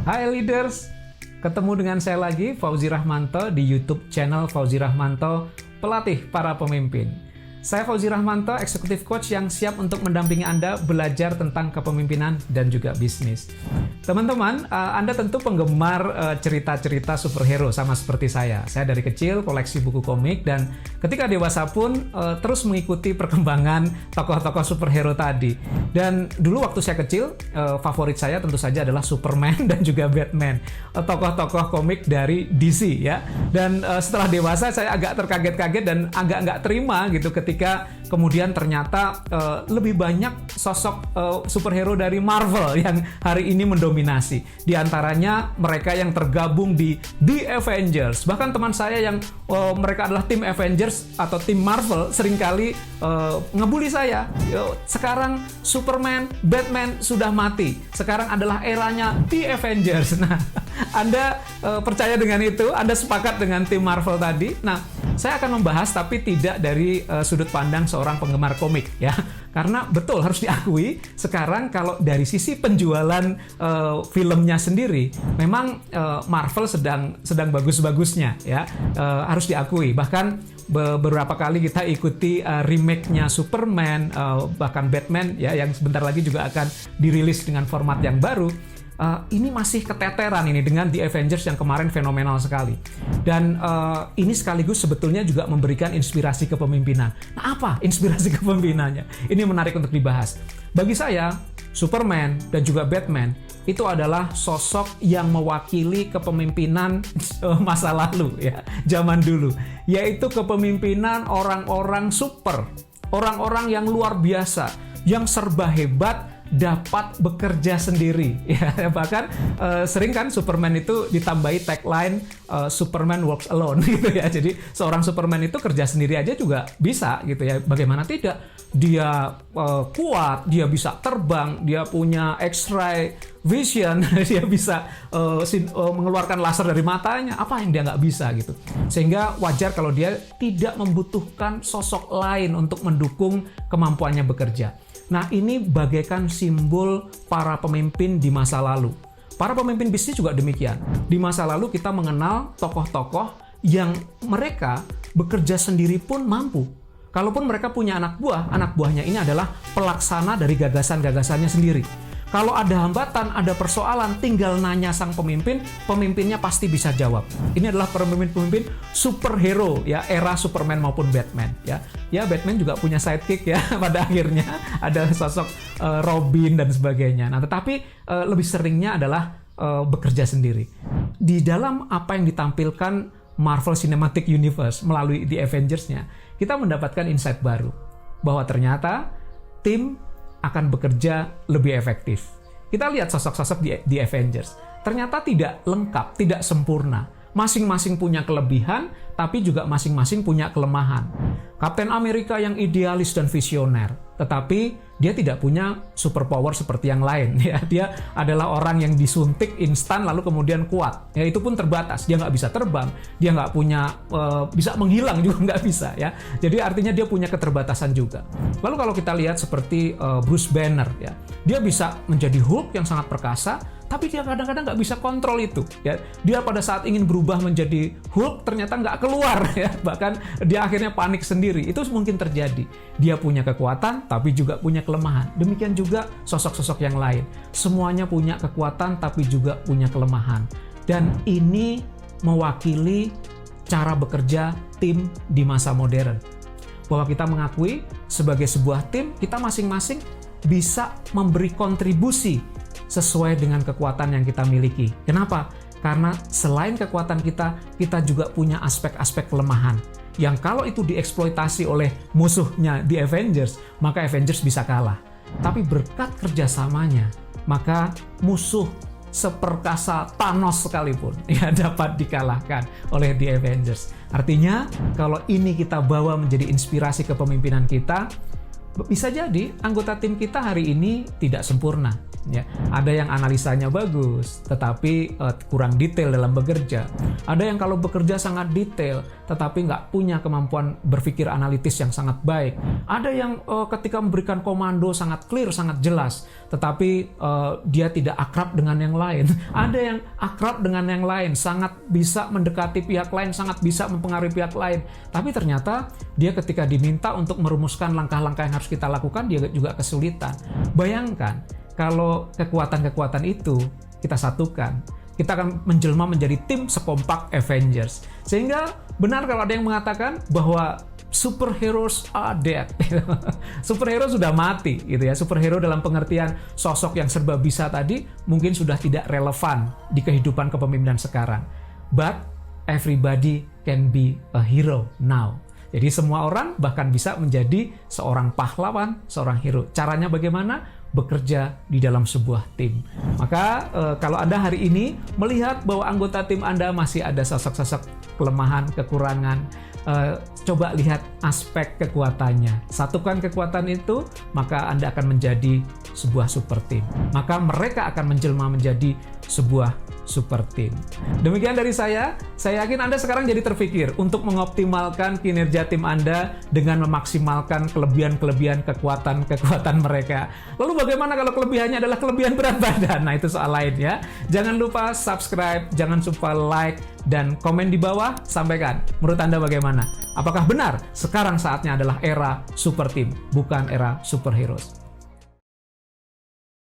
Hai leaders, ketemu dengan saya lagi Fauzi Rahmanto di YouTube channel Fauzi Rahmanto, pelatih para pemimpin. Saya Fauzi Rahmanto, eksekutif coach yang siap untuk mendampingi Anda belajar tentang kepemimpinan dan juga bisnis. Teman-teman, Anda tentu penggemar cerita-cerita superhero sama seperti saya. Saya dari kecil koleksi buku komik dan ketika dewasa pun terus mengikuti perkembangan tokoh-tokoh superhero tadi. Dan dulu waktu saya kecil, favorit saya tentu saja adalah Superman dan juga Batman, tokoh-tokoh komik dari DC ya. Dan setelah dewasa saya agak terkaget-kaget dan agak nggak terima gitu ketika kemudian ternyata lebih banyak sosok superhero dari Marvel yang hari ini mendominasi. Di antaranya mereka yang tergabung di The Avengers. Bahkan teman saya yang mereka adalah tim Avengers atau tim Marvel seringkali ngebully saya. Sekarang Superman, Batman sudah mati. Sekarang adalah eranya The Avengers. Nah, Anda percaya dengan itu? Anda sepakat dengan tim Marvel tadi? Nah, saya akan membahas tapi tidak dari sudut pandang seorang penggemar komik ya. Karena betul harus diakui sekarang kalau dari sisi penjualan filmnya sendiri memang Marvel sedang bagus-bagusnya ya. Harus diakui. Bahkan beberapa kali kita ikuti remake-nya Superman, bahkan Batman ya yang sebentar lagi juga akan dirilis dengan format yang baru. Ini masih keteteran ini dengan The Avengers yang kemarin fenomenal sekali. Dan ini sekaligus sebetulnya juga memberikan inspirasi kepemimpinan. Nah, apa inspirasi kepemimpinannya? Ini menarik untuk dibahas. Bagi saya, Superman dan juga Batman itu adalah sosok yang mewakili kepemimpinan masa lalu ya, zaman dulu. Yaitu kepemimpinan orang-orang super, orang-orang yang luar biasa, yang serba hebat, dapat bekerja sendiri ya. Bahkan sering kan Superman itu ditambahi tagline Superman works alone gitu ya. Jadi seorang Superman itu kerja sendiri aja juga bisa gitu ya. Bagaimana tidak? Dia kuat, dia bisa terbang, dia punya X-ray vision, dia bisa mengeluarkan laser dari matanya. Apa yang dia nggak bisa gitu? Sehingga wajar kalau dia tidak membutuhkan sosok lain untuk mendukung kemampuannya bekerja. Nah, ini bagaikan simbol para pemimpin di masa lalu. Para pemimpin bisnis juga demikian. Di masa lalu kita mengenal tokoh-tokoh yang mereka bekerja sendiri pun mampu. Kalaupun mereka punya anak buahnya ini adalah pelaksana dari gagasan-gagasannya sendiri. Kalau ada hambatan, ada persoalan, tinggal nanya sang pemimpin, pemimpinnya pasti bisa jawab. Ini adalah pemimpin-pemimpin superhero ya, era Superman maupun Batman ya. Ya, Batman juga punya sidekick ya pada akhirnya ada sosok Robin dan sebagainya. Nah, tetapi lebih seringnya adalah bekerja sendiri. Di dalam apa yang ditampilkan Marvel Cinematic Universe melalui The Avengers-nya, kita mendapatkan insight baru bahwa ternyata tim akan bekerja lebih efektif. Kita lihat sosok-sosok di Avengers. Ternyata tidak lengkap, tidak sempurna. Masing-masing punya kelebihan, tapi juga masing-masing punya kelemahan. Kapten Amerika yang idealis dan visioner, tetapi dia tidak punya superpower seperti yang lain. Ya, dia adalah orang yang disuntik instan lalu kemudian kuat. Ya, itu pun terbatas. Dia nggak bisa terbang, dia nggak punya bisa menghilang juga nggak bisa. Ya, jadi artinya dia punya keterbatasan juga. Lalu kalau kita lihat seperti Bruce Banner, ya, dia bisa menjadi Hulk yang sangat perkasa. Tapi dia kadang-kadang nggak bisa kontrol itu. Ya. Dia pada saat ingin berubah menjadi Hulk ternyata nggak keluar. Ya. Bahkan dia akhirnya panik sendiri. Itu mungkin terjadi. Dia punya kekuatan tapi juga punya kelemahan. Demikian juga sosok-sosok yang lain. Semuanya punya kekuatan tapi juga punya kelemahan. Dan ini mewakili cara bekerja tim di masa modern. Bahwa kita mengakui sebagai sebuah tim, kita masing-masing bisa memberi kontribusi sesuai dengan kekuatan yang kita miliki. Kenapa? Karena selain kekuatan kita juga punya aspek-aspek kelemahan. Yang kalau itu dieksploitasi oleh musuhnya di Avengers, maka Avengers bisa kalah. Tapi berkat kerjasamanya, maka musuh seperkasa Thanos sekalipun ya dapat dikalahkan oleh The Avengers. Artinya, kalau ini kita bawa menjadi inspirasi kepemimpinan kita, bisa jadi anggota tim kita hari ini tidak sempurna. Ya, ada yang analisanya bagus, tetapi kurang detail dalam bekerja. Ada yang kalau bekerja sangat detail, tetapi nggak punya kemampuan berpikir analitis yang sangat baik. Ada yang ketika memberikan komando sangat clear, sangat jelas, tetapi dia tidak akrab dengan yang lain. Ada yang akrab dengan yang lain, sangat bisa mendekati pihak lain, sangat bisa mempengaruhi pihak lain. Tapi ternyata dia ketika diminta untuk merumuskan langkah-langkah yang harus kita lakukan, dia juga kesulitan. Bayangkan kalau kekuatan-kekuatan itu kita satukan, kita akan menjelma menjadi tim sekompak Avengers. Sehingga benar kalau ada yang mengatakan bahwa superheroes are dead. Superhero sudah mati gitu ya. Superhero dalam pengertian sosok yang serba bisa tadi mungkin sudah tidak relevan di kehidupan kepemimpinan sekarang. But everybody can be a hero now. Jadi semua orang bahkan bisa menjadi seorang pahlawan, seorang hero. Caranya bagaimana? Bekerja di dalam sebuah tim. Maka kalau Anda hari ini melihat bahwa anggota tim Anda masih ada sosok-sosok kelemahan, kekurangan, coba lihat aspek kekuatannya. Satukan kekuatan itu, maka Anda akan menjadi sebuah super team. Maka mereka akan menjelma menjadi sebuah super team. Demikian dari saya yakin Anda sekarang jadi terpikir untuk mengoptimalkan kinerja tim Anda dengan memaksimalkan kelebihan-kelebihan kekuatan mereka. Lalu bagaimana kalau kelebihannya adalah kelebihan berat badan? Nah, itu soal lain ya. Jangan lupa subscribe, jangan lupa like, dan komen di bawah, sampaikan menurut Anda bagaimana? Apakah benar sekarang saatnya adalah era super team, bukan era superheroes?